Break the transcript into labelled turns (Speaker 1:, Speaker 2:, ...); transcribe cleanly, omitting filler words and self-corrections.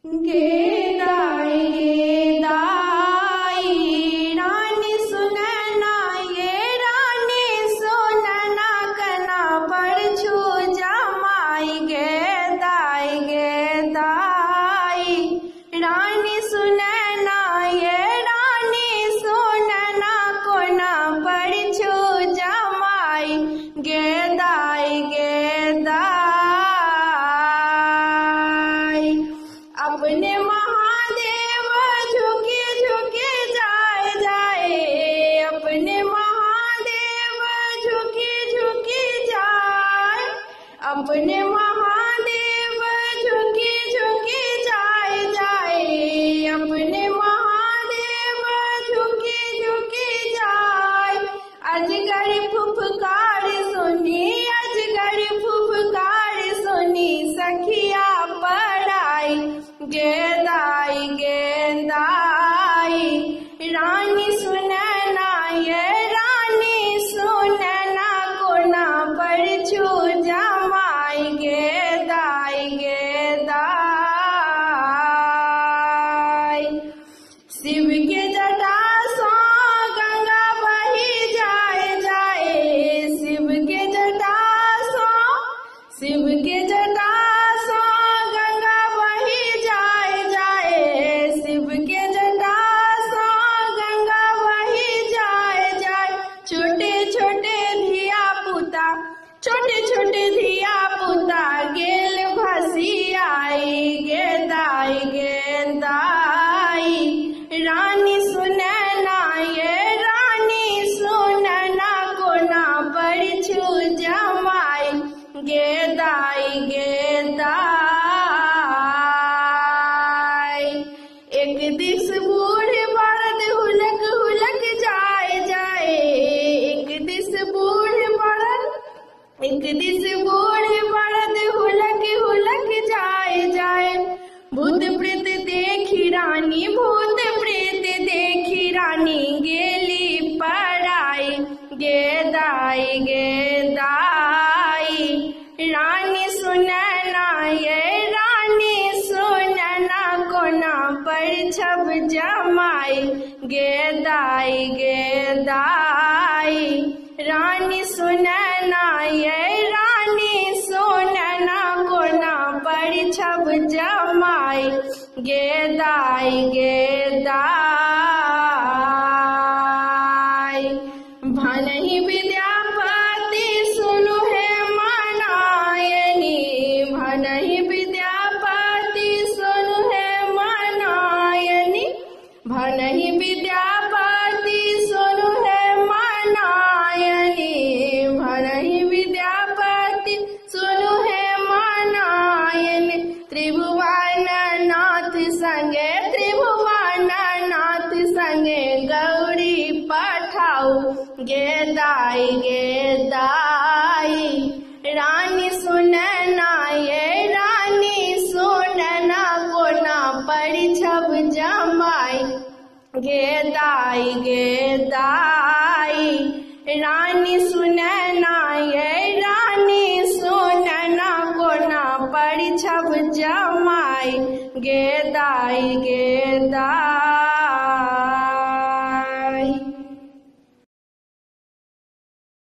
Speaker 1: गेदाई गेदाई रानी सुनना ये रानी सुनना कना पर छू जमाई गेदाई गेदाई रानी सुनना ये रानी सुनना कोना पर छू जमाई गेदाई गेदाई अपने महादेव झुके झुके जाए जाए अपने महादेव झुके झुके जाए अपने महादेव झुके झुके जाए जाए अपने महादेव झुके झुके जाए अजगर फुफकार सुनी अजगर फुफकार सुनी सखिया पड़ाई गेदाई गेदाई रानी सुनना ये रानी सुनना कोना पर छू जमाई गेदाई गेदाई शिव के जटा सो गंगा बही जाए जाए शिव के जटा सो शिव के जटा सो गंगा बही जाए जाए शिव के जटा सो गंगा बही जाए जाए छोटे छोटे धिया पुता छोटे छोटे धिया पुता गेल भसी आई गेदाई गेदाई रानी सुनना ये रानी सुनना कोना पर छू जमाई गेदाई गेदाई एक दिस बूढ़ बड़द हुलक हुलक जाए जाए एक दिस बूढ़ बड़द हुलक हुलक जाए जाए भूत प्रेत देखी रानी भूत प्रेत देखी रानी गेली पड़ाई गेदाई गेदाई रानी सुनना ये रानी सुनना कोना पर छब जमाई गेदाई गेदाई रानी सुनना ये रानी सुनना कोना पर छब जमाई गेदाई गेदाई भनहि विद्यापति सुनु है मनायनी भनहि विद्यापति सुनु है मनायनी भनहि विद्यापति सुनु है मनायनी भनहि विद्यापति सुनु है मनायनी त्रिभुवन नाथ संगे गौरी पठाऊ गेदाई गेदाई रानी सुनना ये रानी सुनना कोना पर छब जमाई गेदाई गेदाई रानी सुनना ये रानी सुनना कोना पर छब जमाई गेदाई गेदाई।